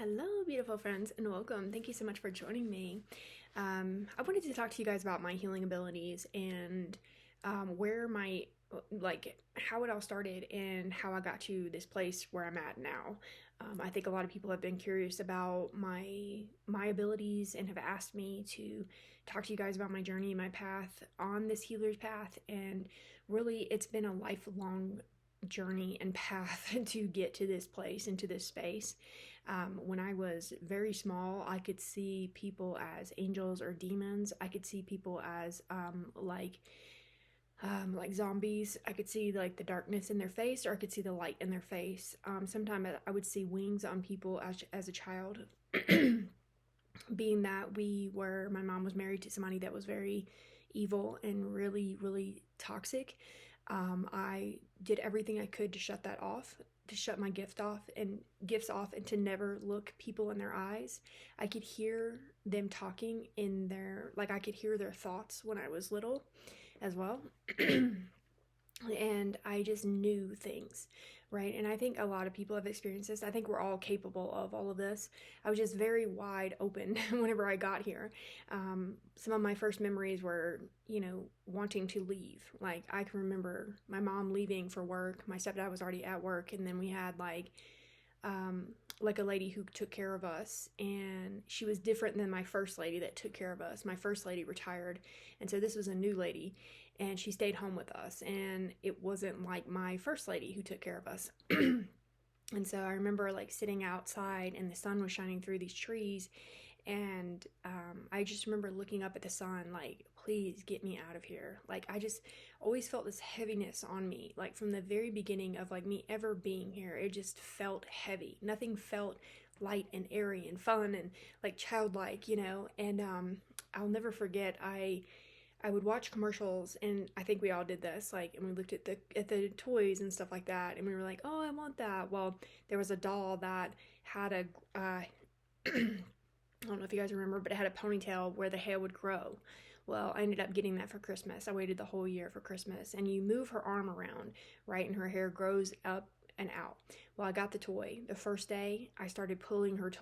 Hello, beautiful friends, and welcome. Thank you so much for joining me. I wanted to talk to you guys about my healing abilities and where how it all started and how I got to this place where I'm at now. I think a lot of people have been curious about my abilities and have asked me to talk to you guys about my journey, my path on this healer's path, and really, it's been a lifelong journey and path to get to this place and to this space. When I was very small, I could see people as angels or demons. I could see people as like zombies. I could see like the darkness in their face, or I could see the light in their face. Sometimes I would see wings on people as a child. Being that my mom was married to somebody that was very evil and really, really toxic. I did everything I could to shut that off, to shut my gifts off, and to never look people in their eyes. I could hear them talking I could hear their thoughts when I was little as well. And I just knew things, right? And I think a lot of people have experienced this. I think we're all capable of all of this. I was just very wide open whenever I got here. Some of my first memories were, wanting to leave. Like, I can remember my mom leaving for work. My stepdad was already at work, and then we had like a lady who took care of us, and she was different than my first lady that took care of us. My first lady retired, and so this was a new lady, and she stayed home with us, and it wasn't like my first lady who took care of us. And so I remember like sitting outside, and the sun was shining through these trees, and I just remember looking up at the sun like, please get me out of here. Like, I just always felt this heaviness on me, like from the very beginning of like me ever being here. It just felt heavy. Nothing felt light and airy and fun and like childlike, and I'll never forget, I would watch commercials, and I think we all did this, like, and we looked at the toys and stuff like that, and we were like, oh, I want that. Well, there was a doll that had a I don't know if you guys remember, but it had a ponytail where the hair would grow. Well, I ended up getting that for Christmas. I waited the whole year for Christmas, and you move her arm around, right, and her hair grows up and out. Well, I got the toy. The first day, I started pulling her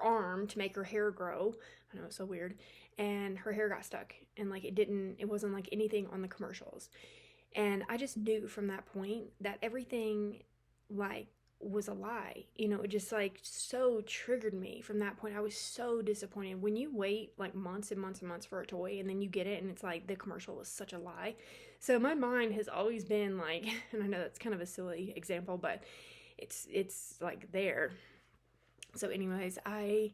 arm to make her hair grow. I know, it's so weird. And her hair got stuck, and like it wasn't like anything on the commercials. And I just knew from that point that everything like was a lie. It just like so triggered me from that point. I was so disappointed. When you wait like months and months and months for a toy, and then you get it and it's like the commercial was such a lie. So my mind has always been like, and I know that's kind of a silly example, but it's like there. So anyways, I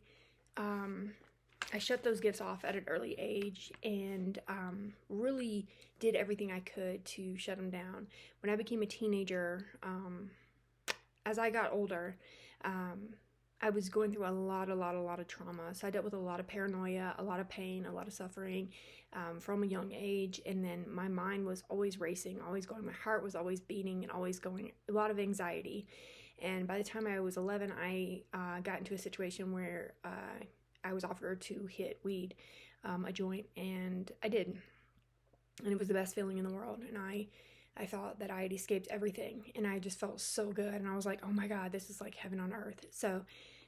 shut those gifts off at an early age, and really did everything I could to shut them down. When I became a teenager, as I got older, I was going through a lot of trauma. So I dealt with a lot of paranoia, a lot of pain, a lot of suffering from a young age. And then my mind was always racing, always going. My heart was always beating and always going. A lot of anxiety. And by the time I was 11, I got into a situation where I was offered to hit weed, a joint, and I did. And it was the best feeling in the world. And I thought that I had escaped everything, and I just felt so good. And I was like, oh my God, this is like heaven on earth. So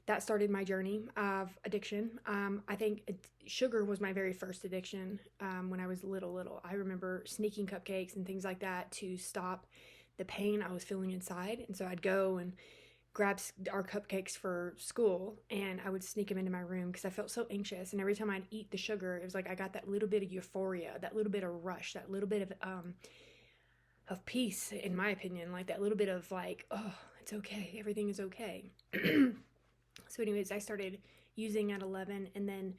that started my journey of addiction. I think sugar was my very first addiction when I was little. I remember sneaking cupcakes and things like that to stop the pain I was feeling inside. And so I'd go and grab our cupcakes for school, and I would sneak them into my room because I felt so anxious. And every time I'd eat the sugar, it was like I got that little bit of euphoria, that little bit of rush, that little bit of peace, in my opinion, like that little bit of like, oh, it's okay, everything is okay. So anyways, I started using at 11, and then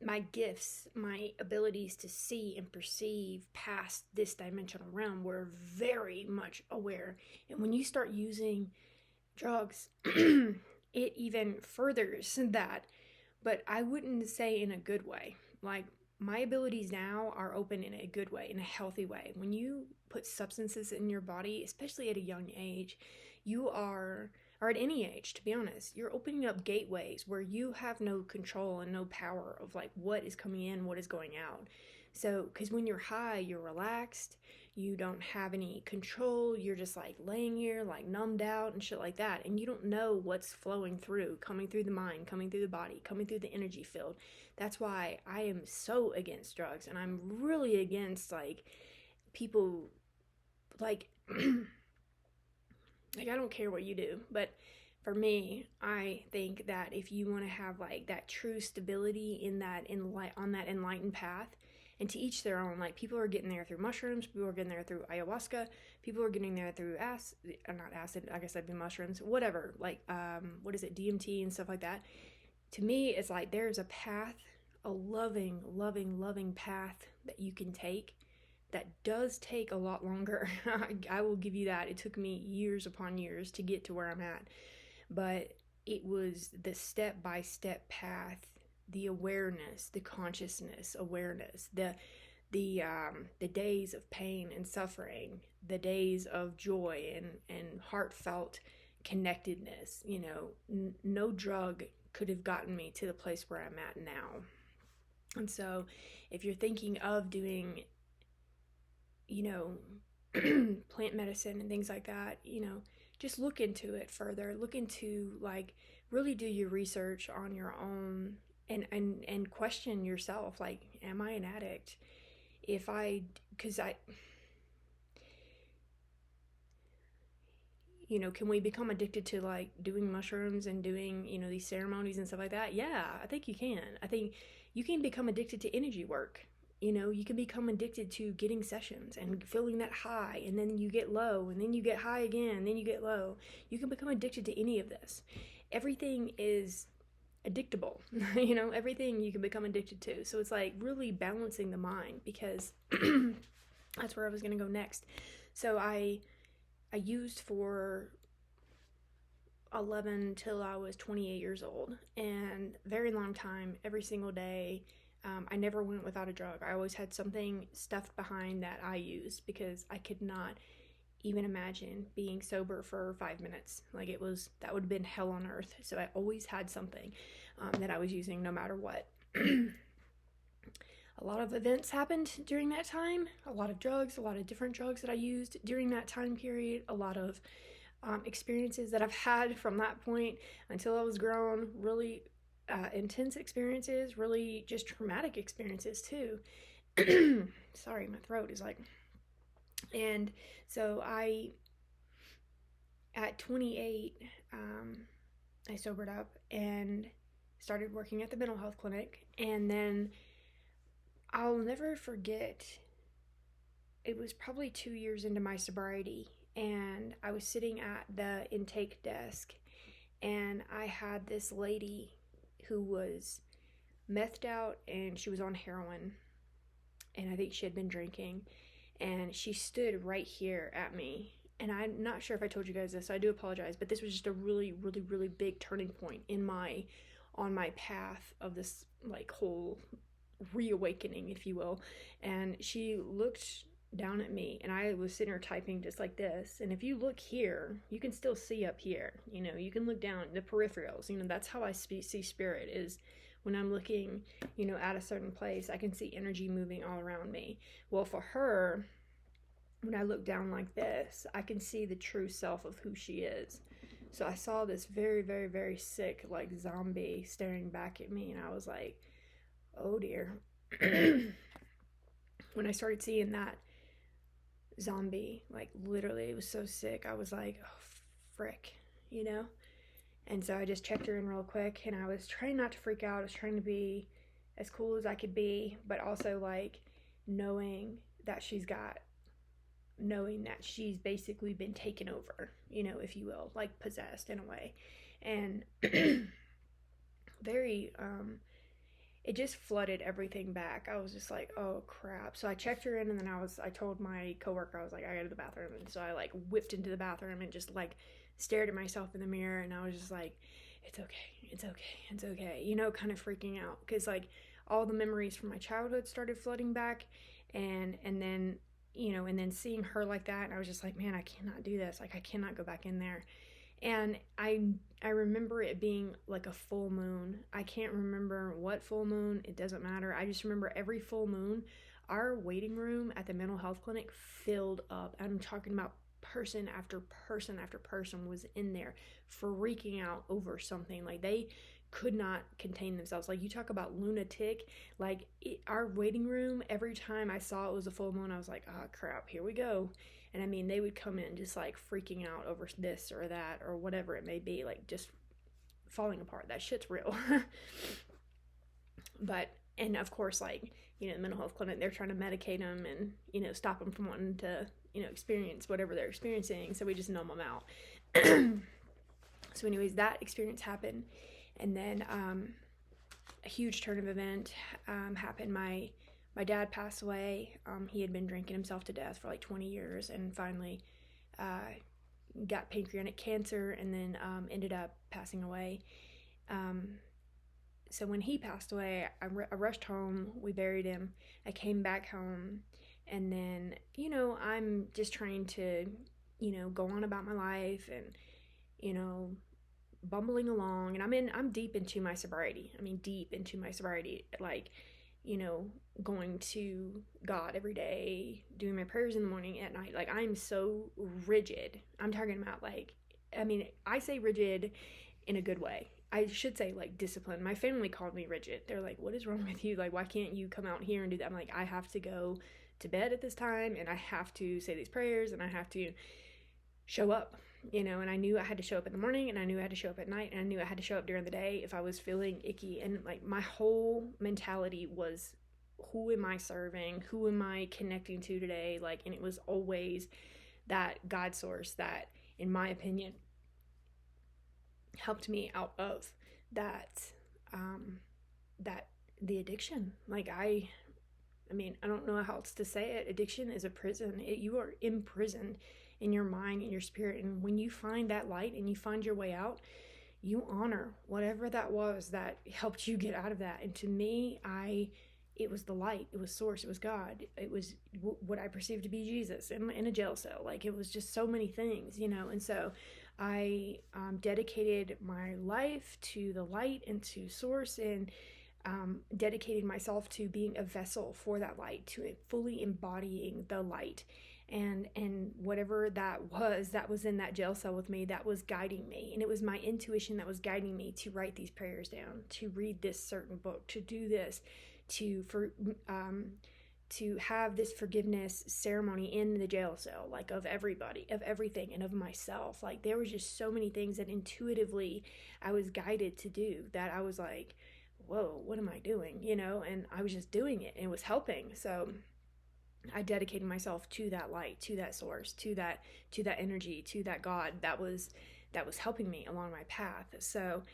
my gifts, my abilities to see and perceive past this dimensional realm were very much aware. And when you start using drugs, it even furthers that, but I wouldn't say in a good way. Like, my abilities now are open in a good way, in a healthy way. When you put substances in your body, especially at a young age, or at any age, to be honest, you're opening up gateways where you have no control and no power of like what is coming in, what is going out. So, because when you're high, you're relaxed, you don't have any control, you're just like laying here, like numbed out and shit like that. And you don't know what's flowing through, coming through the mind, coming through the body, coming through the energy field. That's why I am so against drugs. And I'm really against like people like, like I don't care what you do, but for me, I think that if you want to have like that true stability in that on that enlightened path, and to each their own. Like people are getting there through mushrooms, people are getting there through ayahuasca, people are getting there through acid, not acid. I guess that'd be mushrooms, whatever. Like what is it, DMT and stuff like that. To me, it's like there's a path, a loving, loving, loving path that you can take that does take a lot longer. I will give you that. It took me years upon years to get to where I'm at. But it was the step by step path, the awareness, the consciousness awareness, the days of pain and suffering, the days of joy and heartfelt connectedness. You know, no drug could have gotten me to the place where I'm at now. And so if you're thinking of doing, you know, plant medicine and things like that, you know, just look into it further. Look into like really do your research on your own and question yourself, like, am I an addict? If I, because I, you know, can we become addicted to like doing mushrooms and doing, you know, these ceremonies and stuff like that? Yeah, I think you can. I think you can become addicted to energy work. You know, you can become addicted to getting sessions and feeling that high, and then you get low, and then you get high again, and then you get low. You can become addicted to any of this. Everything is addictable. You know, everything you can become addicted to. So it's like really balancing the mind, because that's where I was going to go next. So I used for 11 till I was 28 years old, and very long time, every single day. I never went without a drug. I always had something stuffed behind that I used, because I could not even imagine being sober for 5 minutes. Like that would have been hell on earth. So I always had something that I was using no matter what. A lot of events happened during that time, a lot of drugs, a lot of different drugs that I used during that time period, a lot of experiences that I've had from that point until I was grown, really intense experiences, really just traumatic experiences too. Sorry, my throat is like. And so at 28, I sobered up and started working at the mental health clinic. And then I'll never forget, it was probably 2 years into my sobriety, and I was sitting at the intake desk, and I had this lady who was methed out, and she was on heroin, and I think she had been drinking, and she stood right here at me. And I'm not sure if I told you guys this, so I do apologize, but this was just a really, really, really big turning point on my path of this like whole reawakening, if you will. And she looked down at me, and I was sitting here typing just like this. And if you look here, you can still see up here. You know, you can look down the peripherals. You know, that's how I see spirit, is when I'm looking, you know, at a certain place, I can see energy moving all around me. Well, for her, when I look down like this, I can see the true self of who she is. So I saw this very, very, very sick, like zombie staring back at me, and I was like, oh dear. When I started seeing that zombie, like literally, it was so sick, I was like, oh, frick, you know? And so I just checked her in real quick, and I was trying not to freak out. I was trying to be as cool as I could be, but also like knowing that she's basically been taken over, you know, if you will, like possessed in a way. And very, it just flooded everything back. I was just like, oh crap. So I checked her in, and then I told my coworker, I was like, I gotta go to the bathroom. And so I like whipped into the bathroom and just like stared at myself in the mirror, and I was just like, it's okay, it's okay, it's okay, you know, kind of freaking out, because like all the memories from my childhood started flooding back, and then, you know, and then seeing her like that, and I was just like, man, I cannot do this, like I cannot go back in there. And I remember it being like a full moon. I can't remember what full moon, it doesn't matter. I just remember every full moon Our waiting room at the mental health clinic filled up. I'm talking about person after person after person was in there freaking out over something. Like they could not contain themselves. Like you talk about lunatic, like our waiting room, every time I saw it was a full moon, I was like, oh crap, here we go. And I mean, they would come in just like freaking out over this or that or whatever it may be, like just falling apart. That shit's real. But, and of course, like, the mental health clinic, they're trying to medicate them and, stop them from wanting to, experience whatever they're experiencing. So we just numb them out. So, anyways, that experience happened. And then a huge turn of event happened. My dad passed away. He had been drinking himself to death for like 20 years and finally got pancreatic cancer and then ended up passing away. So when he passed away, I rushed home. We buried him. I came back home. And then, I'm just trying to, go on about my life and, bumbling along. And I'm deep into my sobriety. Deep into my sobriety. Like, going to God every day, doing my prayers in the morning, at night. Like, I'm so rigid. I'm talking about, like, I say rigid in a good way. I should say, like, discipline. My family called me rigid. They're like, what is wrong with you? Like, why can't you come out here and do that? I'm like, I have to go to bed at this time, and I have to say these prayers, and I have to show up, and I knew I had to show up in the morning, and I knew I had to show up at night, and I knew I had to show up during the day if I was feeling icky. And, like, my whole mentality was, who am I serving? Who am I connecting to today? Like, and it was always that God source that, in my opinion, helped me out of that the addiction. Like I don't know how else to say it. Addiction is a prison. You are imprisoned in your mind and your spirit, and when you find that light and you find your way out, you honor whatever that was that helped you get out of that. And to me, it was the light, it was source, it was God, it was what I perceived to be Jesus in a jail cell. Like, it was just so many things, and so I dedicated my life to the light and to source, and dedicated myself to being a vessel for that light, to fully embodying the light. And whatever that was in that jail cell with me, that was guiding me. And it was my intuition that was guiding me to write these prayers down, to read this certain book, to do this, to have this forgiveness ceremony in the jail cell, like, of everybody, of everything, and of myself. Like, there was just so many things that intuitively I was guided to do, that I was like, whoa, what am I doing? And I was just doing it, and it was helping. So I dedicated myself to that light, to that source, to that energy, to that God that was helping me along my path. So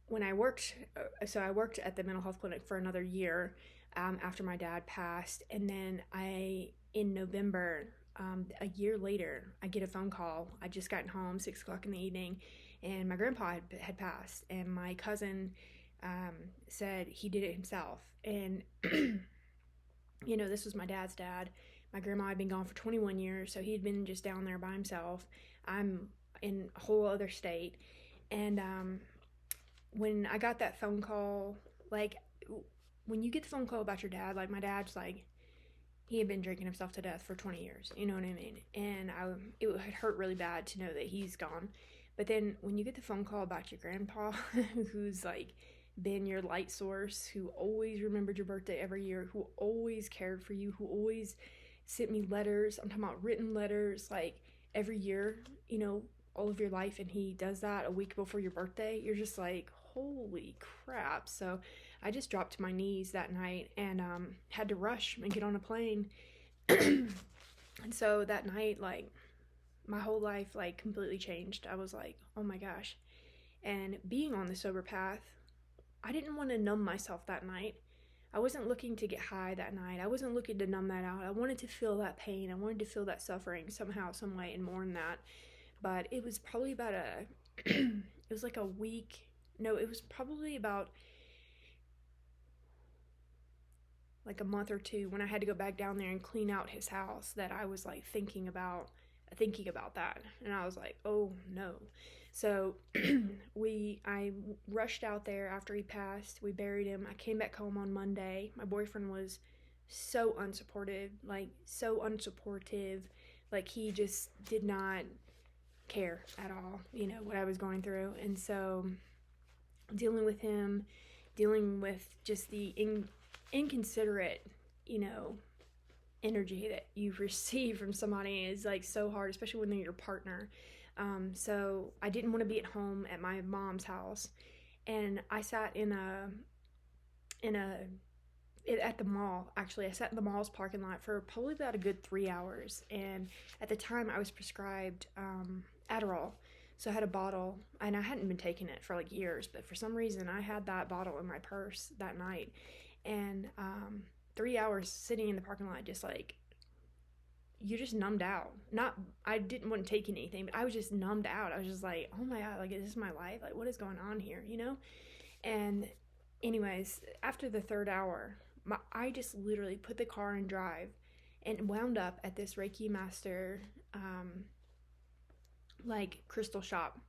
when I worked at the mental health clinic for another year after my dad passed. And then in November, a year later, I get a phone call. I just gotten home, 6:00 in the evening, and my grandpa had passed. And my cousin said he did it himself. And, this was my dad's dad. My grandma had been gone for 21 years, so he'd been just down there by himself. I'm in a whole other state. And when I got that phone call, like, when you get the phone call about your dad, like, my dad's like, he had been drinking himself to death for 20 years, you know what I mean? And it had hurt really bad to know that he's gone. But then when you get the phone call about your grandpa, who's, like, been your light source, who always remembered your birthday every year, who always cared for you, who always sent me letters, I'm talking about written letters, like, every year, all of your life, and he does that a week before your birthday, you're just like, holy crap. So I just dropped to my knees that night and had to rush and get on a plane. And so that night, like, my whole life, like, completely changed. I was like, oh my gosh. And being on the sober path, I didn't want to numb myself that night. I wasn't looking to get high that night. I wasn't looking to numb that out. I wanted to feel that pain. I wanted to feel that suffering somehow, some way, and mourn that. But it was probably about it was like a week. No, it was probably about like a month or two when I had to go back down there and clean out his house that I was, like, thinking about that. And I was like, oh no. So I rushed out there after he passed. We buried him. I came back home on Monday. My boyfriend was so unsupportive, like so unsupportive. Like he just did not care at all, what I was going through. And so dealing with him, dealing with just the inconsiderate, you know, energy that you receive from somebody is like so hard, especially when they're your partner. So I didn't want to be at home at my mom's house, and I sat in a at the mall. Actually, I sat in the mall's parking lot for probably about a good 3 hours, and at the time I was prescribed Adderall. So I had a bottle, and I hadn't been taking it for like years, but for some reason I had that bottle in my purse that night, and 3 hours sitting in the parking lot, just like, you just numbed out. Not, I didn't want to take anything, but I was just numbed out. I was just like, oh my god, like, is this my life? Like, what is going on here? And anyways, after the third hour, I just literally put the car in drive and wound up at this Reiki master, like, crystal shop.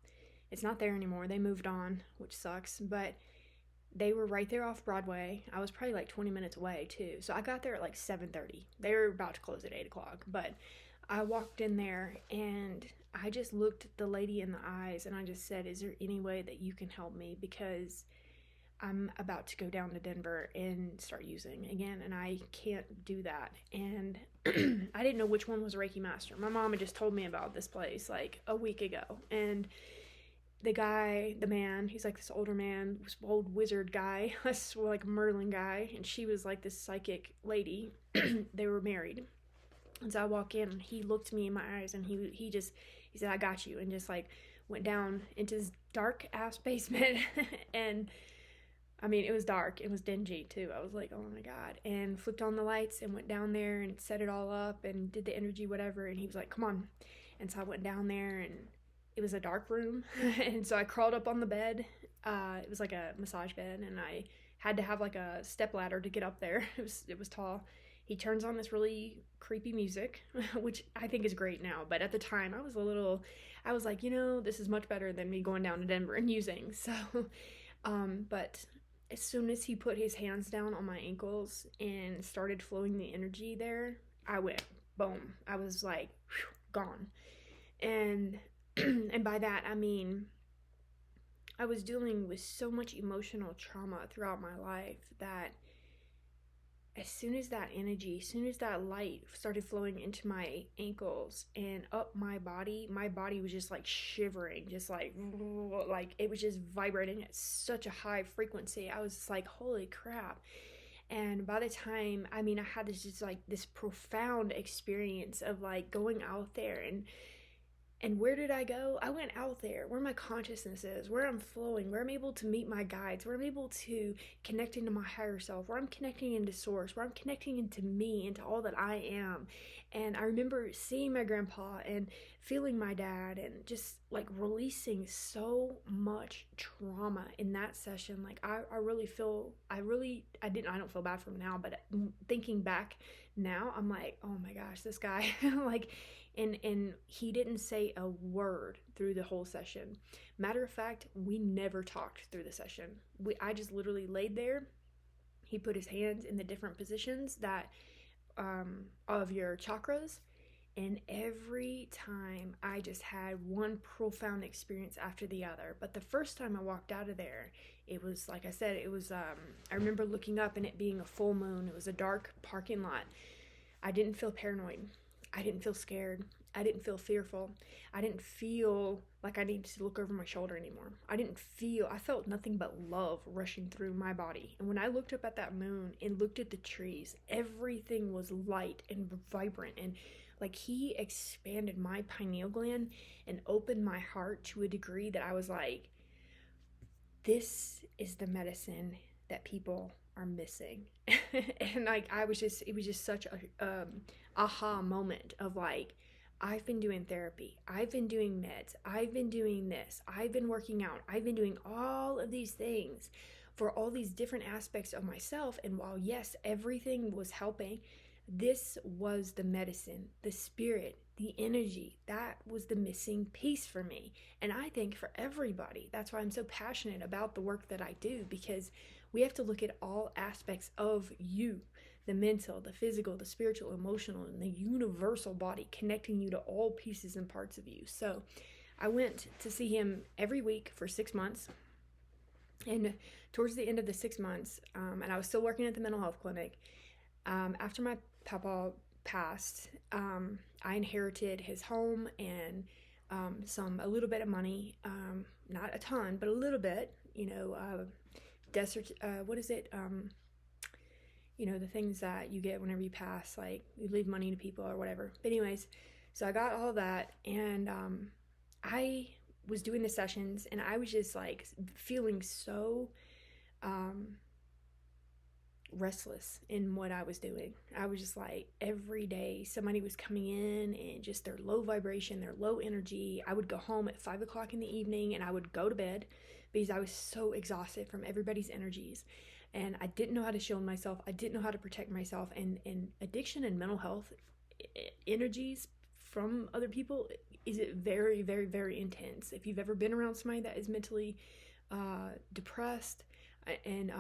It's not there anymore. They moved on, which sucks, but they were right there off Broadway. I was probably like 20 minutes away too. So I got there at like 7:30. They were about to close at 8 o'clock. But I walked in there and I just looked the lady in the eyes and I just said, is there any way that you can help me? Because I'm about to go down to Denver and start using again, and I can't do that. And I didn't know which one was Reiki Master. My mom had just told me about this place like a week ago. And the guy, the man, he's like this older man, this old wizard guy, this like Merlin guy, and she was like this psychic lady. They were married. And so I walk in and he looked me in my eyes and he said, I got you, and just like went down into this dark ass basement. And I mean, it was dark. It was dingy too. I was like, oh my god. And flipped on the lights and went down there and set it all up and did the energy, whatever. And he was like, come on. And so I went down there and it was a dark room. And so I crawled up on the bed. It was like a massage bed, and I had to have like a step ladder to get up there. It was tall. He turns on this really creepy music, which I think is great now. But at the time, I was like, this is much better than me going down to Denver and using. So, but as soon as he put his hands down on my ankles and started flowing the energy there, I went boom. I was like, whew, gone. And and by that I mean I was dealing with so much emotional trauma throughout my life that as soon as that energy, as soon as that light started flowing into my ankles and up my body was just like shivering, just like it was just vibrating at such a high frequency. I was just like, holy crap. And by the time, I mean, I had this just like this profound experience of like going out there, and where did I go? I went out there where my consciousness is, where I'm flowing, where I'm able to meet my guides, where I'm able to connect into my higher self, where I'm connecting into source, where I'm connecting into me, into all that I am. And I remember seeing my grandpa and feeling my dad and just like releasing so much trauma in that session. Like I really feel, I don't feel bad for him now, but thinking back now, I'm like, oh my gosh, this guy, like, and he didn't say a word through the whole session. Matter of fact, we never talked through the session. I just literally laid there. He put his hands in the different positions that of your chakras, and every time I just had one profound experience after the other. But the first time I walked out of there, it was like I said, it was I remember looking up and it being a full moon. It was a dark parking lot. I didn't feel paranoid. I didn't feel scared. I didn't feel fearful. I didn't feel like I needed to look over my shoulder anymore. I felt nothing but love rushing through my body. And when I looked up at that moon and looked at the trees, everything was light and vibrant. And like he expanded my pineal gland and opened my heart to a degree that I was like, this is the medicine that people are missing. And like it was just such a aha moment of like, I've been doing therapy, I've been doing meds, I've been doing this, I've been working out, I've been doing all of these things for all these different aspects of myself. And while yes, everything was helping, this was the medicine, the spirit, the energy. That was the missing piece for me. And I think for everybody. That's why I'm so passionate about the work that I do, because we have to look at all aspects of you, the mental, the physical, the spiritual, emotional, and the universal body, connecting you to all pieces and parts of you. So I went to see him every week for 6 months. And towards the end of the 6 months, and I was still working at the mental health clinic, after my papa passed, I inherited his home and a little bit of money, not a ton, but a little bit, desert, what is it? The things that you get whenever you pass, like you leave money to people or whatever. But anyways, so I got all that, and I was doing the sessions, and I was just like feeling so restless in what I was doing. I was just like, every day somebody was coming in and just their low vibration, their low energy. I would go home at 5 o'clock in the evening and I would go to bed because I was so exhausted from everybody's energies. And I didn't know how to shield myself. I didn't know how to protect myself. And addiction and mental health energies from other people is very, very, very intense. If you've ever been around somebody that is mentally depressed and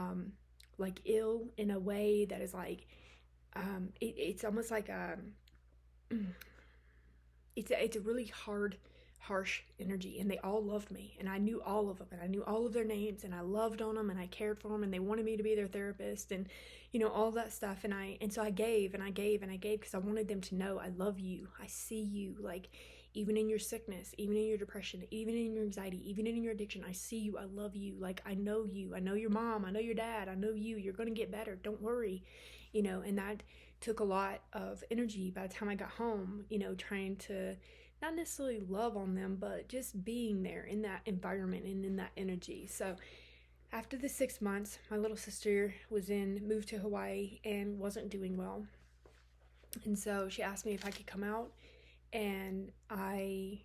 like ill in a way that is like, it's almost like it's a really harsh energy, and they all loved me, and I knew all of them, and I knew all of their names, and I loved on them, and I cared for them, and they wanted me to be their therapist, and all that stuff. And so I gave and I gave and I gave because I wanted them to know, I love you, I see you, like, even in your sickness, even in your depression, even in your anxiety, even in your addiction, I see you, I love you, like, I know you, I know your mom, I know your dad, I know you, you're gonna get better, don't worry. And that took a lot of energy by the time I got home, trying to not necessarily love on them, but just being there in that environment and in that energy. So after the 6 months, my little sister moved to Hawaii and wasn't doing well. And so she asked me if I could come out, and I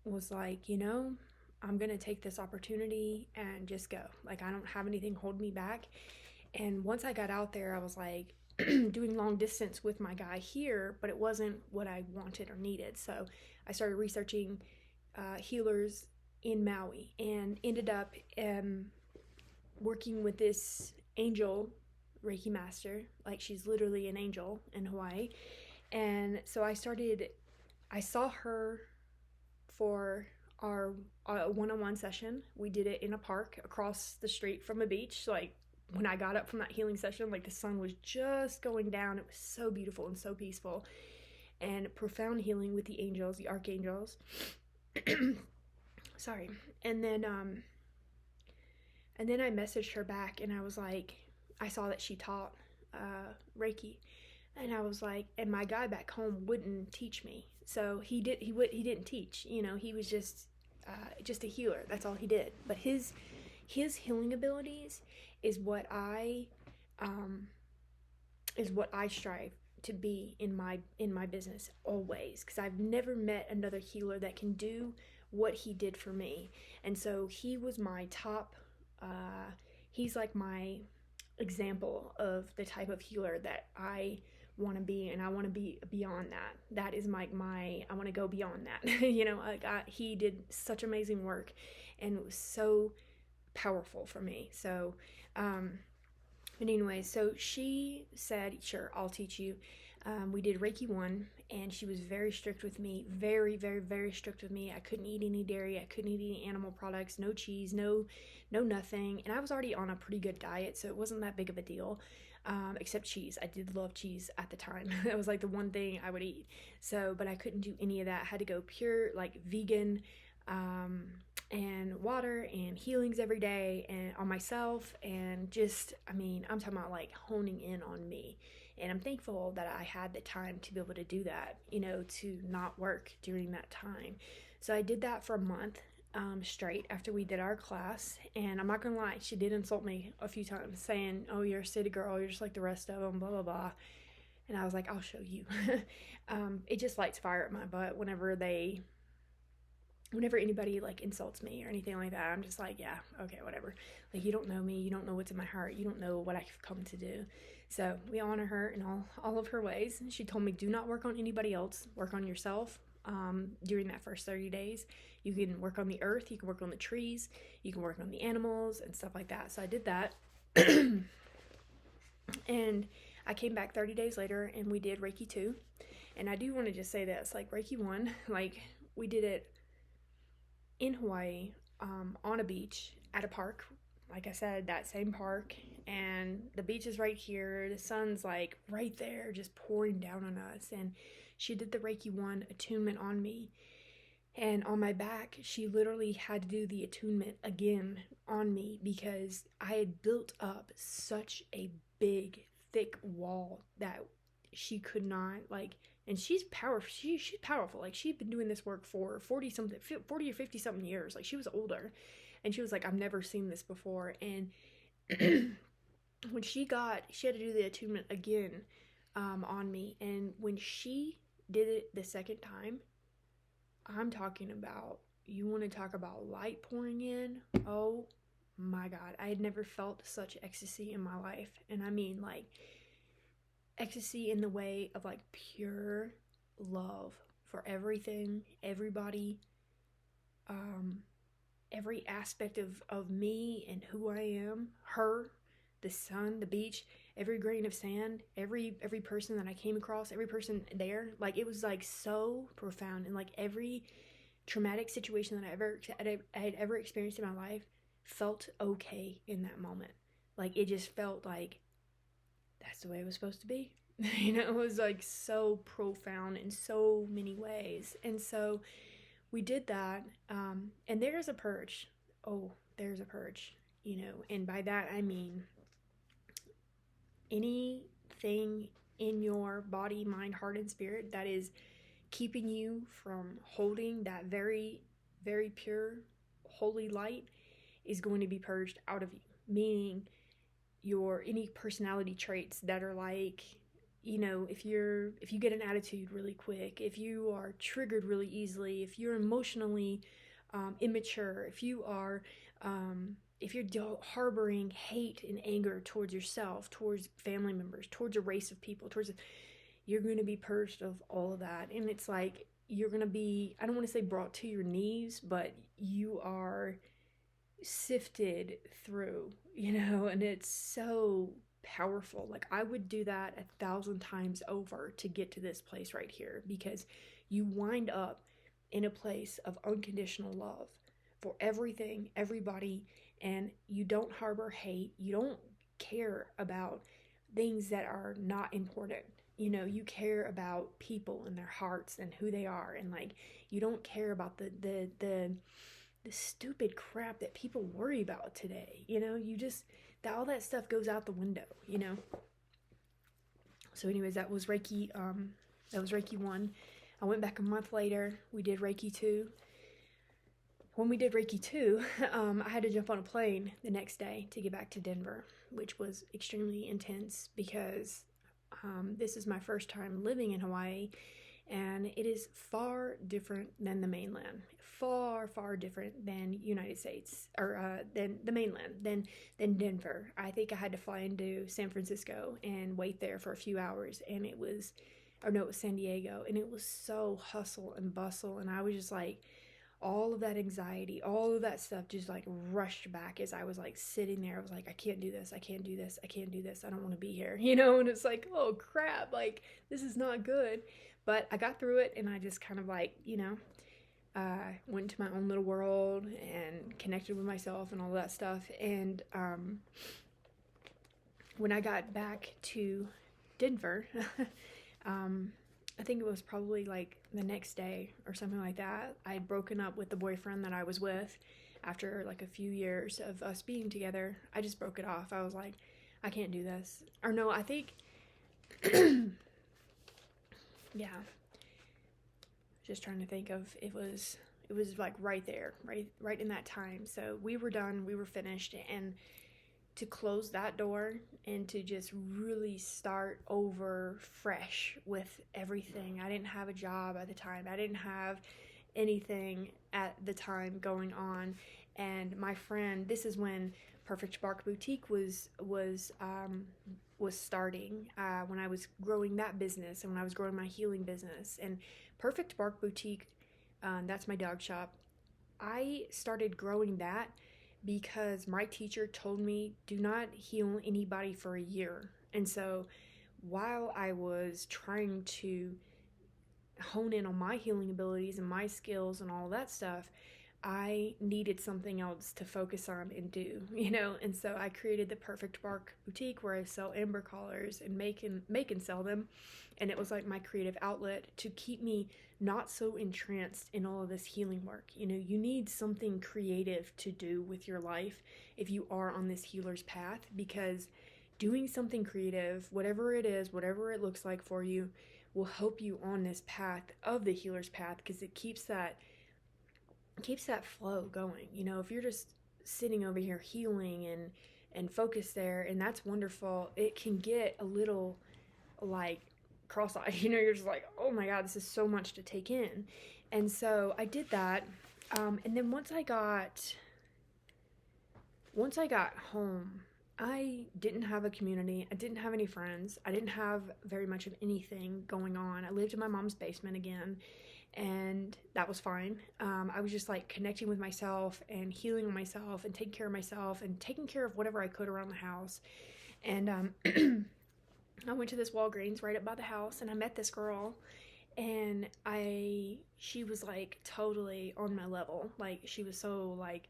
was like, I'm gonna take this opportunity and just go. Like, I don't have anything holding me back. And once I got out there, I was like doing long distance with my guy here, but it wasn't what I wanted or needed. So I started researching healers in Maui and ended up working with this angel Reiki master. Like, she's literally an angel in Hawaii. And so I saw her for our one-on-one session. We did it in a park across the street from a beach. Like, when I got up from that healing session, like, the sun was just going down. It was so beautiful and so peaceful, and profound healing with the angels, the archangels. Sorry. And then I messaged her back, and I was like, I saw that she taught Reiki, and I was like, and my guy back home wouldn't teach me. So he didn't teach. He was just a healer. That's all he did. But his healing abilities is what I strive to be in my business always, because I've never met another healer that can do what he did for me. And so he was my top, he's like my example of the type of healer that I want to be, and I want to be beyond that. That is my I want to go beyond that. He did such amazing work, and it was so powerful for me. So but anyway, so she said, sure, I'll teach you. We did Reiki 1, and she was very strict with me, very, very, very strict with me. I couldn't eat any dairy, I couldn't eat any animal products, no cheese, no nothing. And I was already on a pretty good diet, so it wasn't that big of a deal, except cheese. I did love cheese at the time. That was like the one thing I would eat. So, but I couldn't do any of that. I had to go pure, like, vegan, and water and healings every day and on myself, and just, I'm talking about like honing in on me. And I'm thankful that I had the time to be able to do that, to not work during that time. So I did that for a month straight after we did our class. And I'm not gonna lie, she did insult me a few times, saying, oh, you're a city girl, you're just like the rest of them, blah blah blah. And I was like, I'll show you. It just lights fire at my butt whenever anybody like insults me or anything like that. I'm just like, yeah, okay, whatever. Like, you don't know me, you don't know what's in my heart, you don't know what I've come to do. So we honor her in all of her ways. She told me, do not work on anybody else, work on yourself. During that first 30 days, you can work on the earth, you can work on the trees, you can work on the animals and stuff like that. So I did that. And I came back 30 days later and we did Reiki 2. And I do want to just say this, like Reiki 1, like we did it in Hawaii, on a beach at a park. Like I said, that same park, and the beach is right here. The sun's like right there, just pouring down on us. And she did the Reiki 1 attunement on me. And on my back, she literally had to do the attunement again on me because I had built up such a big, thick wall that she could not, like, and she's powerful. She's powerful. Like, she'd been doing this work for 40 something, 40 or 50 something years. Like, she was older. And she was like, I've never seen this before. And when she had to do the attunement again, on me. And when she did it the second time, I'm talking about, you want to talk about light pouring in? Oh my God. I had never felt such ecstasy in my life. And I mean, like, ecstasy in the way of like pure love for everything, everybody, every aspect of me and who I am, her, the sun, the beach, every grain of sand, every person that I came across, every person there. Like, it was like so profound. And like every traumatic situation that I had ever experienced in my life felt okay in that moment. Like, it just felt like that's the way it was supposed to be. It was like so profound in so many ways. And so we did that. And there's a purge. Oh, there's a purge, and by that I mean anything in your body, mind, heart, and spirit that is keeping you from holding that very, very pure, holy light is going to be purged out of you. Meaning any personality traits that are like, if you get an attitude really quick, if you are triggered really easily, if you're emotionally immature, if you're harboring hate and anger towards yourself, towards family members, towards a race of people, you're going to be purged of all of that. And it's like, you're going to be, I don't want to say brought to your knees, but you are sifted through, and it's so powerful. Like, I would do that 1,000 times over to get to this place right here, because you wind up in a place of unconditional love for everything, everybody, and you don't harbor hate. You don't care about things that are not important. You care about people and their hearts and who they are, and like, you don't care about the stupid crap that people worry about today. All that stuff goes out the window. So anyways, that was Reiki 1. I went back a month later. We did Reiki 2. When we did Reiki 2, I had to jump on a plane the next day to get back to Denver, which was extremely intense because this is my first time living in Hawaii, and it is far different than the mainland. Far, far different than United States, or than the mainland, than Denver. I think I had to fly into San Francisco and wait there for a few hours, and it was San Diego, and it was so hustle and bustle, and I was just like, all of that anxiety, all of that stuff just like rushed back as I was like sitting there. I was like, I can't do this. I can't do this. I can't do this. I don't want to be here, and it's like, oh crap, like this is not good. But I got through it, and I just kind of like, went into my own little world and connected with myself and all that stuff. And when I got back to Denver, I think it was probably like the next day or something like that, I had broken up with the boyfriend that I was with after like a few years of us being together. I just broke it off. I was like, I can't do this. Or no, I think, yeah, just trying to think of, it was like right there, right in that time. So we were done, we were finished, and to close that door and to just really start over fresh with everything. I didn't have a job at the time. I didn't have anything at the time going on. And my friend, this is when Perfect Bark Boutique was starting, when I was growing that business and when I was growing my healing business. And Perfect Bark Boutique, that's my dog shop. I started growing that because my teacher told me, do not heal anybody for a year. And so while I was trying to hone in on my healing abilities and my skills and all that stuff, I needed something else to focus on and do, and so I created the Perfect Bark Boutique, where I sell amber collars and make and sell them, and it was like my creative outlet to keep me not so entranced in all of this healing work. You need something creative to do with your life if you are on this healer's path, because doing something creative, whatever it is, whatever it looks like for you, will help you on this path of the healer's path, because it keeps that flow going. If you're just sitting over here healing and focused there, and that's wonderful, it can get a little like cross-eyed. You're just like, oh my god, this is so much to take in. And so I did that, and then once I got home, I didn't have a community. I didn't have any friends. I didn't have very much of anything going on. I lived in my mom's basement again, and that was fine. I was just like connecting with myself and healing myself and taking care of myself and taking care of whatever I could around the house. And I went to this Walgreens right up by the house, and I met this girl, and she was like totally on my level. Like, she was so like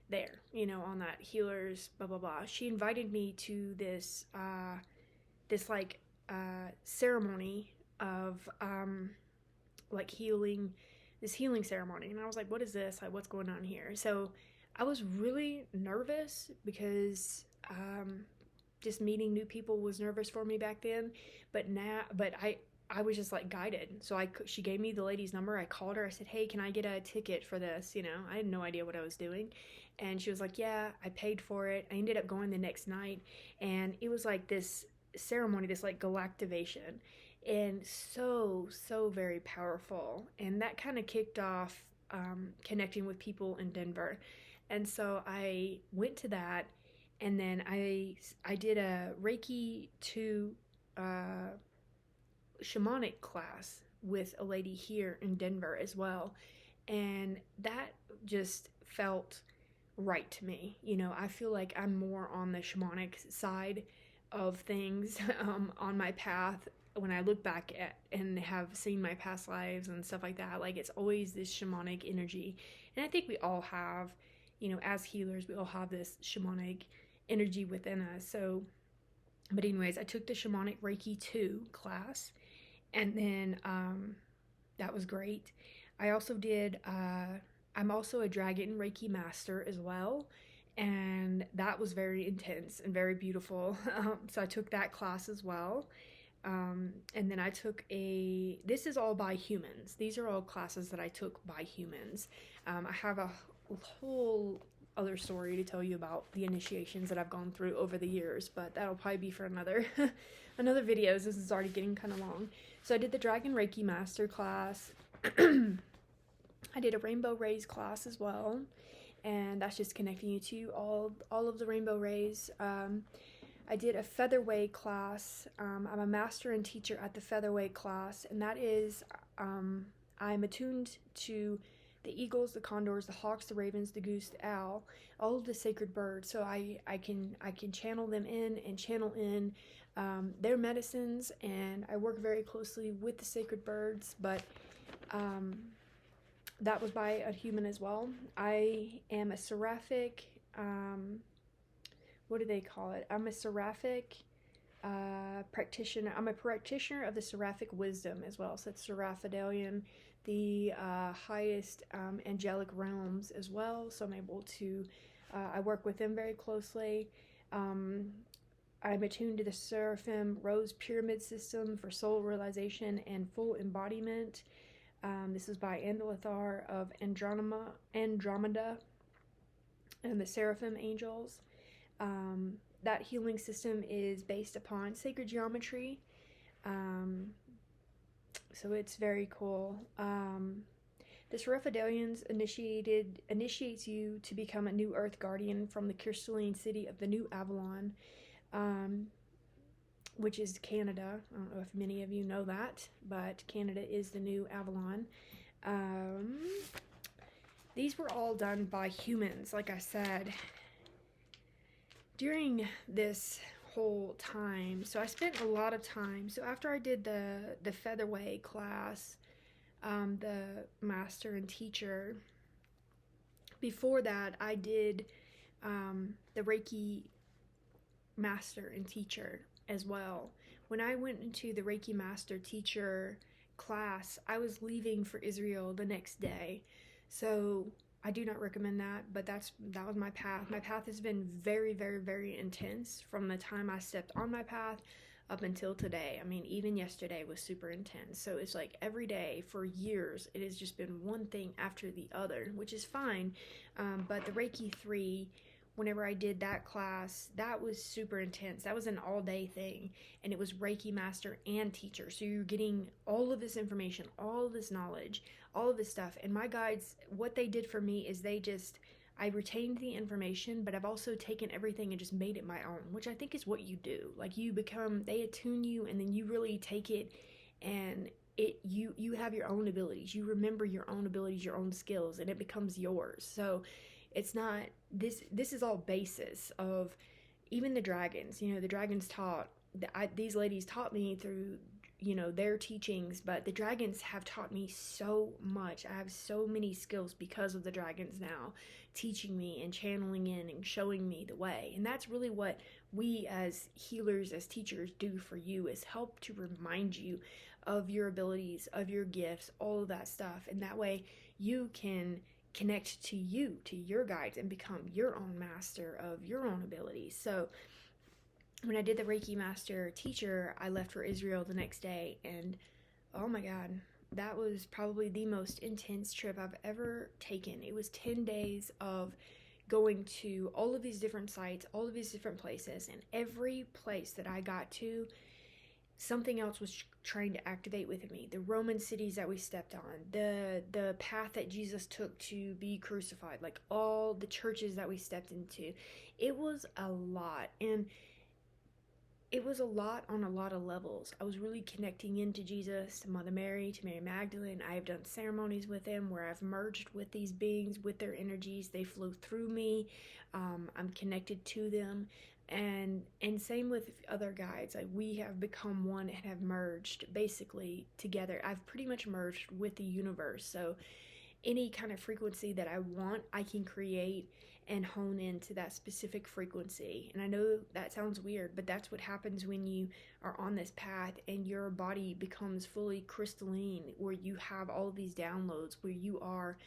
there, on that healers, blah blah blah. She invited me to this ceremony of like this healing ceremony, and I was like, what is this? Like, what's going on here? So I was really nervous, because just meeting new people was nervous for me back then, but I was just like guided. So she gave me the lady's number. I called her. I said, hey, can I get a ticket for this? I had no idea what I was doing. And she was like, yeah. I paid for it. I ended up going the next night, and it was like this ceremony, this like galactivation, and so very powerful. And that kind of kicked off connecting with people in Denver. And so I went to that, and then I did a Reiki 2 shamanic class with a lady here in Denver as well, and that just felt right to me. I feel like I'm more on the shamanic side of things on my path. When I look back at and have seen my past lives and stuff like that, like, it's always this shamanic energy. And I think we all have, as healers, we all have this shamanic energy within us. So, but anyways, I took the shamanic Reiki 2 class, and then that was great. I also did I'm also a dragon Reiki master as well, and that was very intense and very beautiful. So I took that class as well. And then I took this is all by humans. These are all classes that I took by humans. I have a whole other story to tell you about the initiations that I've gone through over the years, but that'll probably be for another video. This is already getting kind of long. So I did the Dragon Reiki Master class. I did a Rainbow Rays class as well, and that's just connecting you to all of the rainbow rays. I did a Featherweight class. I'm a master and teacher at the Featherweight class, and that is I'm attuned to the eagles, the condors, the hawks, the ravens, the goose, the owl, all of the sacred birds. So I can channel them in and channel in their medicines, and I work very closely with the sacred birds. But that was by a human as well. I am a seraphic. What do they call it? I'm a seraphic practitioner. I'm a practitioner of the seraphic wisdom as well. So it's Seraphidalian, the highest angelic realms as well. So I'm able to, I work with them very closely. I'm attuned to the Seraphim Rose Pyramid System for soul realization and full embodiment. This is by Andalathar of Andromeda and the Seraphim Angels. That healing system is based upon sacred geometry. So it's very cool. The Seraphidalians initiates you to become a new Earth Guardian from the crystalline city of the New Avalon, which is Canada. I don't know if many of you know that, but Canada is the New Avalon. These were all done by humans, like I said. During this whole time. So I spent a lot of time. So after I did the featherweight class, the master and teacher, before that I did the Reiki master and teacher as well. When I went into the Reiki master teacher class, I was leaving for Israel the next day. So I do not recommend that, but that was my path. My path has been very, very, very intense from the time I stepped on my path up until today. I mean, even yesterday was super intense. So it's like every day for years, it has just been one thing after the other, which is fine. But the Reiki 3, whenever I did that class, that was super intense. That was an all day thing, and it was Reiki master and teacher. So you're getting all of this information, all of this knowledge, all of this stuff. And my guides, what they did for me is I retained the information, but I've also taken everything and just made it my own, which I think is what you do. Like they attune you, and then you really take it, and you have your own abilities. You remember your own abilities, your own skills, and it becomes yours. So it's not this is all basis of even the dragons. The dragons these ladies taught me through their teachings, but the dragons have taught me so much. I have so many skills because of the dragons now teaching me and channeling in and showing me the way. And that's really what we as healers, as teachers, do for you, is help to remind you of your abilities, of your gifts, all of that stuff. And that way you can connect to your guides, and become your own master of your own abilities. So when I did the Reiki master teacher, I left for Israel the next day, and oh my God, that was probably the most intense trip I've ever taken. It was 10 days of going to all of these different sites, all of these different places, and every place that I got to, something else was trying to activate within me. The Roman cities that we stepped on, the path that Jesus took to be crucified, like all the churches that we stepped into. It was a lot, and it was a lot on a lot of levels. I was really connecting into Jesus, to Mother Mary, to Mary Magdalene. I have done ceremonies with them where I've merged with these beings, with their energies. They flow through me. I'm connected to them. And same with other guides. Like, we have become one and have merged basically together. I've pretty much merged with the universe. So any kind of frequency that I want, I can create and hone into that specific frequency. And I know that sounds weird, but that's what happens when you are on this path and your body becomes fully crystalline, where you have all of these downloads, where you are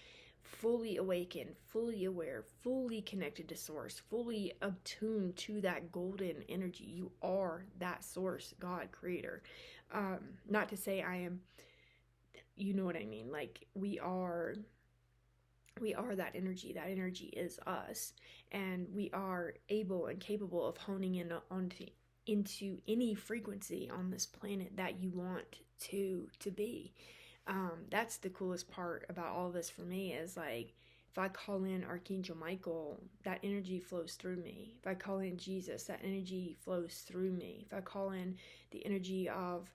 fully awakened, fully aware, fully connected to source, fully attuned to that golden energy. You are that source, God, creator. Not to say I am, you know what I mean? Like, we are that energy. That energy is us, and we are able and capable of honing in into any frequency on this planet that you want to be. That's the coolest part about all this for me, is like, if I call in Archangel Michael, that energy flows through me. If I call in Jesus, that energy flows through me. If I call in the energy of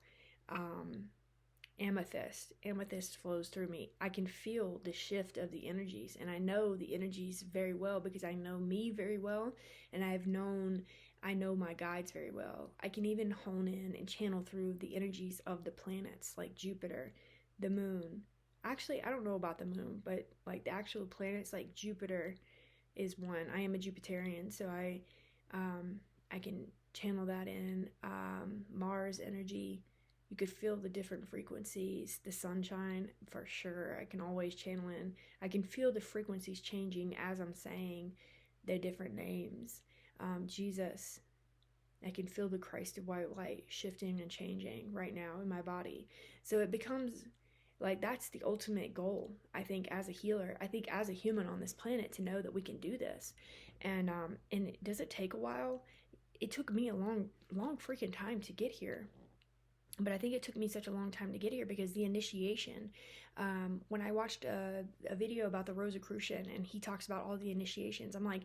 amethyst flows through me. I can feel the shift of the energies, and I know the energies very well because I know me very well, and I know my guides very well. I can even hone in and channel through the energies of the planets, like Jupiter, the moon. Actually, I don't know about the moon, but like the actual planets, like Jupiter is one. I am a Jupiterian, so I can channel that in. Mars energy, you could feel the different frequencies. The sunshine, for sure, I can always channel in. I can feel the frequencies changing as I'm saying their different names. Jesus, I can feel the Christ of white light shifting and changing right now in my body. So it becomes like, that's the ultimate goal, I think, as a healer. I think as a human on this planet, to know that we can do this. And does it take a while? It took me a long freaking time to get here. But I think it took me such a long time to get here because the initiation, when I watched a video about the Rosicrucian, and he talks about all the initiations, I'm like,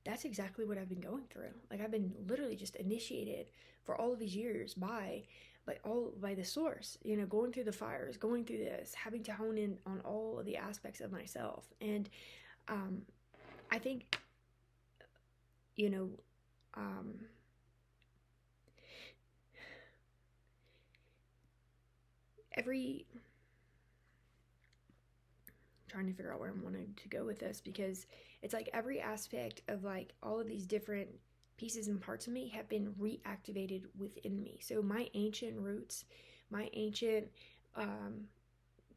that's exactly what I've been going through. Like, I've been literally just initiated for all of these years by the source, going through the fires, going through this, having to hone in on all of the aspects of myself. And I think, every trying to figure out where I'm wanting to go with this, because it's like every aspect of like all of these different pieces and parts of me have been reactivated within me. So my ancient roots, my ancient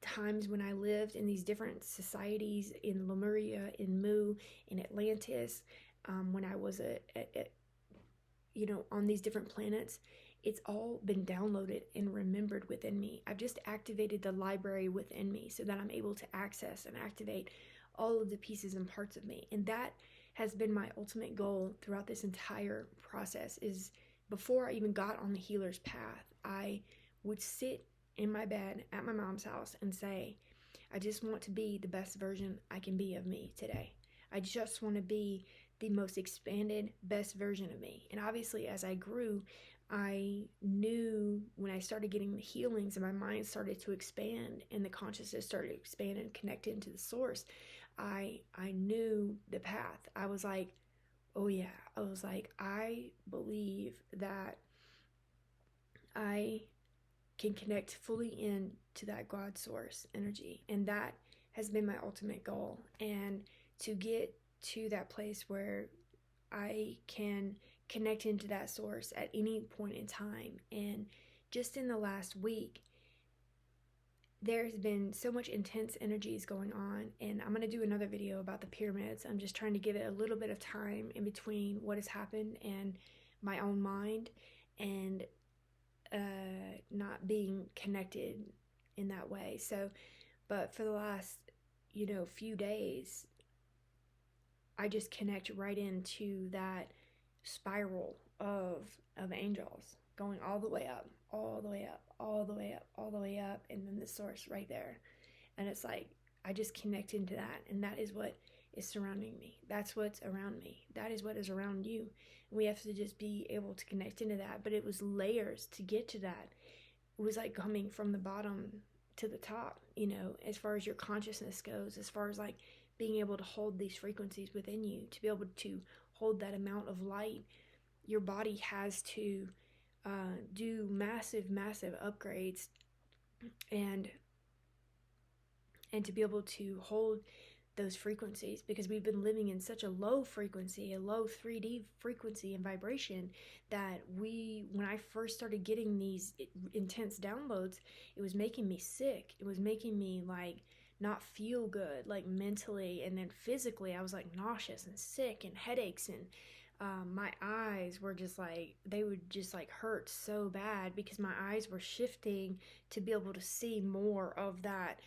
times when I lived in these different societies in Lemuria, in Mu, in Atlantis, when I was on these different planets, it's all been downloaded and remembered within me. I've just activated the library within me so that I'm able to access and activate all of the pieces and parts of me. And that has been my ultimate goal throughout this entire process. Is before I even got on the healer's path, I would sit in my bed at my mom's house and say, I just want to be the best version I can be of me today. I just want to be the most expanded, best version of me. And obviously, as I grew, I knew when I started getting the healings and my mind started to expand and the consciousness started to expand and connect into the source, I knew the path. I was like, oh yeah. I was like, I believe that I can connect fully in to that God source energy. And that has been my ultimate goal. And to get to that place where I can connect into that source at any point in time. And just in the last week, there's been so much intense energies going on, and I'm going to do another video about the pyramids. I'm just trying to give it a little bit of time in between what has happened and my own mind, and not being connected in that way. So, but for the last, few days, I just connect right into that spiral of angels going all the way up, all the way up, all the way up, all the way up, and then the source right there. And it's like I just connect into that, and that is what is surrounding me. That's what's around me. That is what is around you. And we have to just be able to connect into that. But it was layers to get to that. It was like coming from the bottom to the top, as far as your consciousness goes, as far as like being able to hold these frequencies within you, to be able to hold that amount of light. Your body has to do massive, massive upgrades, and to be able to hold those frequencies, because we've been living in such a low frequency, a low 3D frequency and vibration, that when I first started getting these intense downloads, it was making me sick. It was making me like not feel good, like mentally, and then physically I was like nauseous and sick and headaches, and my eyes were just like, they would just like hurt so bad, because my eyes were shifting to be able to see more of that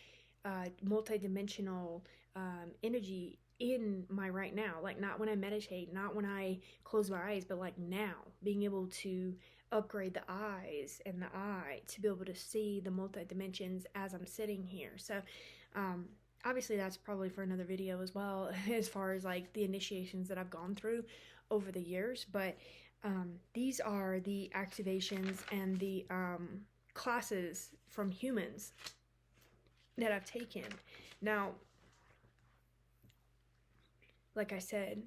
multidimensional energy in my right now. Like not when I meditate, not when I close my eyes, but like now, being able to upgrade the eyes and the eye to be able to see the multi dimensions as I'm sitting here. So obviously that's probably for another video as well, as far as like the initiations that I've gone through over the years. But these are the activations and the classes from humans that I've taken. Now, like I said,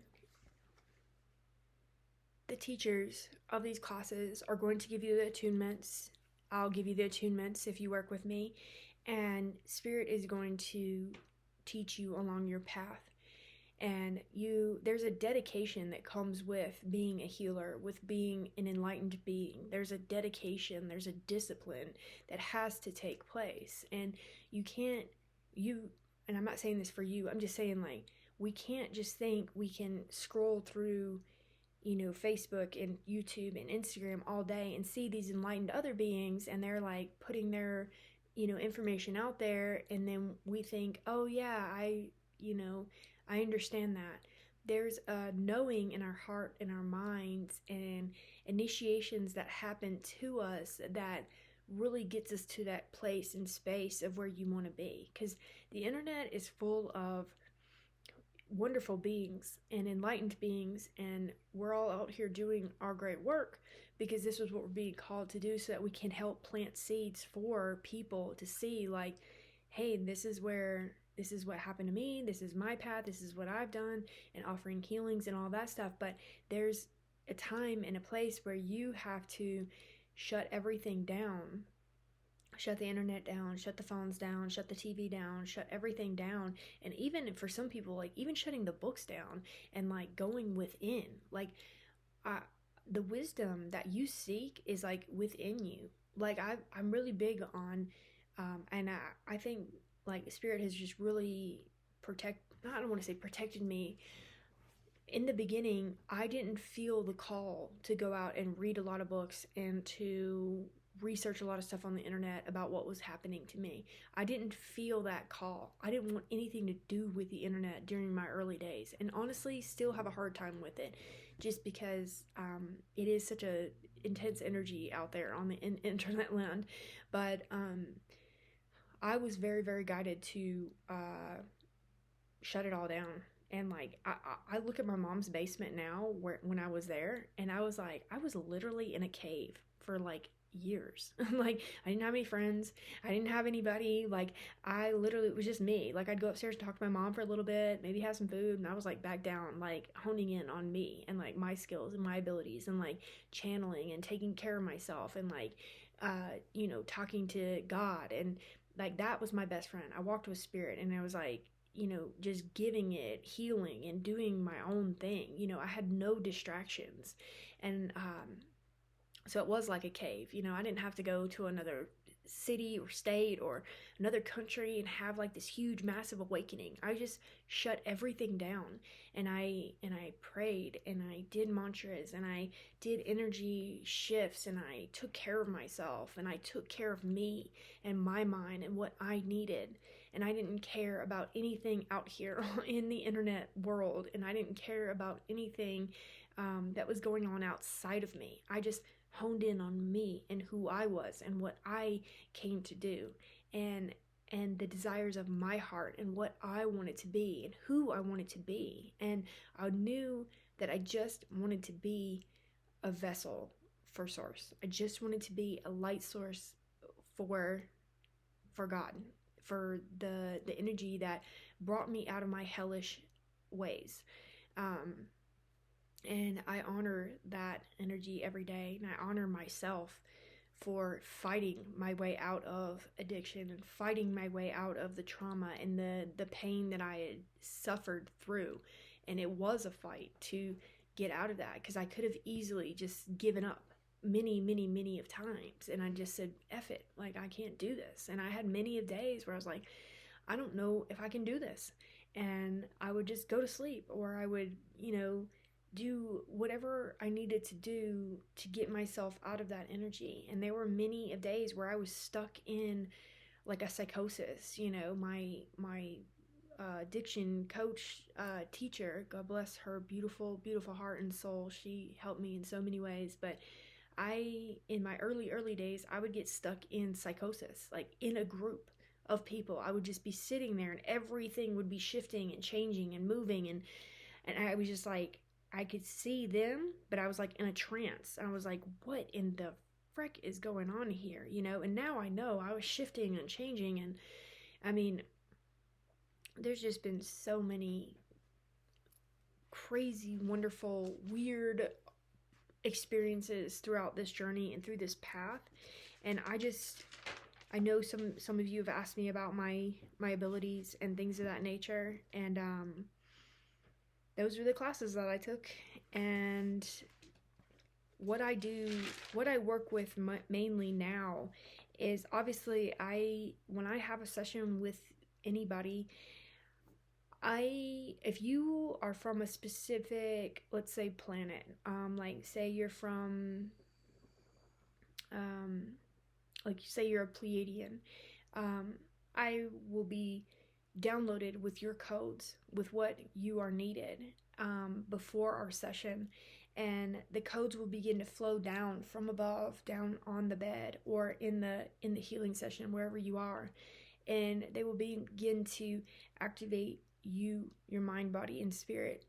the teachers of these classes are going to give you the attunements. I'll give you the attunements if you work with me, and Spirit is going to teach you along your path. And there's a dedication that comes with being a healer, with being an enlightened being. There's a dedication, there's a discipline that has to take place. And and I'm not saying this for you, I'm just saying, like, we can't just think we can scroll through, Facebook and YouTube and Instagram all day and see these enlightened other beings, and they're like putting their, information out there, and then we think, oh yeah, I understand that. There's a knowing in our heart and our minds, and initiations that happen to us that really gets us to that place and space of where you want to be. Because the internet is full of wonderful beings and enlightened beings, and we're all out here doing our great work because this is what we're being called to do, so that we can help plant seeds for people to see, like, hey, this is what happened to me, this is my path, this is what I've done, and offering healings and all that stuff. But there's a time and a place where you have to shut everything down shut the internet down, shut the phones down, shut the TV down, shut everything down. And even for some people, like even shutting the books down and like going within, like I, the wisdom that you seek is like within you. Like I'm really big on, and I think like Spirit has just really I don't want to say protected me. In the beginning, I didn't feel the call to go out and read a lot of books and to research a lot of stuff on the internet about what was happening to me. I didn't feel that call. I didn't want anything to do with the internet during my early days, and honestly, still have a hard time with it, just because it is such a intense energy out there on the internet land. But I was very, very guided to shut it all down. And like I look at my mom's basement now, where when I was there, and I was like, I was literally in a cave for like years. Like I didn't have any friends, I didn't have anybody. Like I literally, it was just me. Like I'd go upstairs and talk to my mom for a little bit, maybe have some food, and I was like back down, like honing in on me and like my skills and my abilities, and like channeling and taking care of myself, and like talking to God. And like that was my best friend. I walked with Spirit, and I was like, just giving it healing and doing my own thing. I had no distractions. And so it was like a cave. I didn't have to go to another city or state or another country and have like this huge massive awakening. I just shut everything down, and I prayed, and I did mantras, and I did energy shifts, and I took care of myself, and I took care of me and my mind and what I needed. And I didn't care about anything out here in the internet world, and I didn't care about anything that was going on outside of me. I just honed in on me and who I was and what I came to do, and the desires of my heart and what I wanted to be and who I wanted to be. And I knew that I just wanted to be a vessel for source. I just wanted to be a light source for God, for the energy that brought me out of my hellish ways. And I honor that energy every day, and I honor myself for fighting my way out of addiction and fighting my way out of the trauma and the pain that I had suffered through. And it was a fight to get out of that, because I could have easily just given up many, many, many of times. And I just said, F it, like I can't do this. And I had many of days where I was like, I don't know if I can do this. And I would just go to sleep, or I would, do whatever I needed to do to get myself out of that energy. And there were many of days where I was stuck in like a psychosis. My addiction coach, teacher, God bless her beautiful, beautiful heart and soul, she helped me in so many ways. But in my early days, I would get stuck in psychosis, like in a group of people. I would just be sitting there, and everything would be shifting and changing and moving, and I was just like, I could see them, but I was like in a trance. And I was like, what in the frick is going on here? And now I know I was shifting and changing. And I mean, there's just been so many crazy, wonderful, weird experiences throughout this journey and through this path. And I know some of you have asked me about my abilities and things of that nature. And those are the classes that I took. And what I work with mainly now is, obviously, when I have a session with anybody, if you are from a specific, let's say, planet, like say you're from, like say you're a Pleiadian, I will be downloaded with your codes, with what you are needed before our session, and the codes will begin to flow down from above, down on the bed, or in the healing session, wherever you are, and they will begin to activate you, your mind, body, and spirit.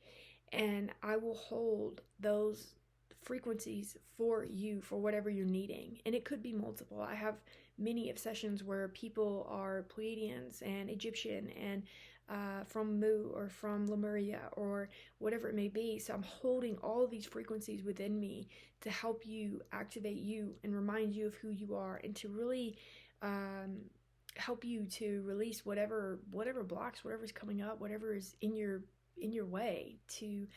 And I will hold those frequencies for you for whatever you're needing. And it could be multiple. I have many of sessions where people are Pleiadians and Egyptian and from Mu or from Lemuria or whatever it may be. So I'm holding all these frequencies within me to help you, activate you, and remind you of who you are, and to really help you to release whatever blocks, whatever's coming up, whatever is in your way to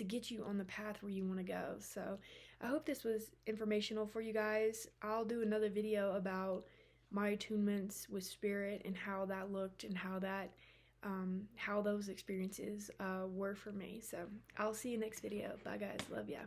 get you on the path where you want to go. So I hope this was informational for you guys. I'll do another video about my attunements with spirit and how that looked and how those experiences were for me. So I'll see you next video. Bye guys, love ya.